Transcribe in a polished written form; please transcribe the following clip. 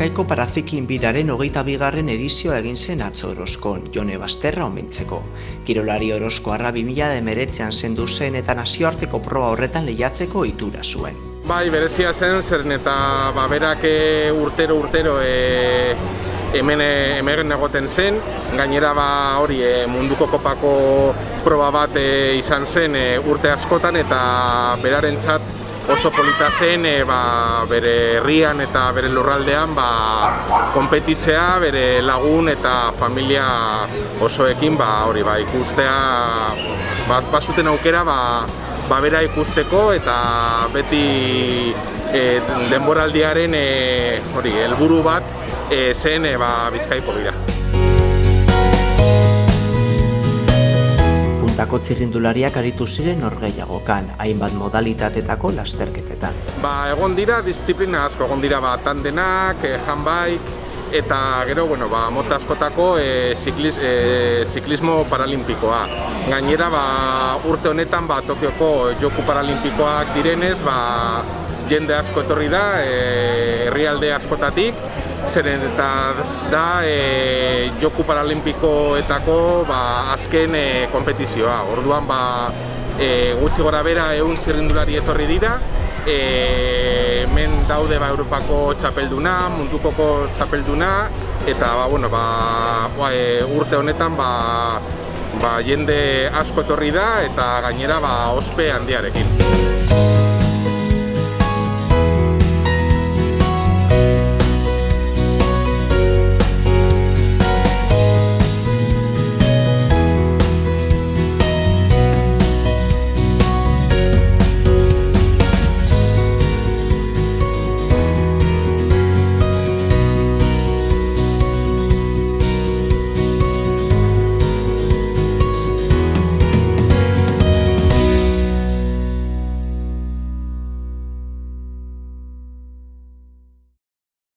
Bizkaiko Paraziklin biraren 22. edizioa egin zen atzo Orozkon, Jone Basterra omentzeko. Kirolari Orozkoarra 2019an zendu zen eta nazioarteko proba horretan lehiatzeko ohitura zuen. Bai, berezia zen, zeren eta berak urtero hemen egoten zen, gainera hori munduko kopako proba bat izan zen urte askotan eta berarentzat oso polita zen bere herrian eta bere lurraldean konpetitzea bere lagun eta familia osoekin ikustea bazuten aukera bera ikusteko eta beti denboraldiaren helburu bat zen Bizkaiko bira. Puntako txirrindulariak aritu ziren norgehiagokan, hainbat modalitatetako lasterketetan. Egon dira disiplina asko, egon dira tandenak, handbike, eta gero, mota askotako ziklismo paralimpikoa. Gainera, urte honetan Tokioko Joku Paralimpikoak direnez, jende asko etorri da, herrialde askotatik, zeren eta da Joku Paralimpikoetako azken konpetizioa. Orduan, gutxi gora bera 100 txirrindulari etorri dira, hemen daude Europako txapelduna, mundukoko txapelduna, eta urte honetan jende asko etorri da eta gainera ospe handiarekin.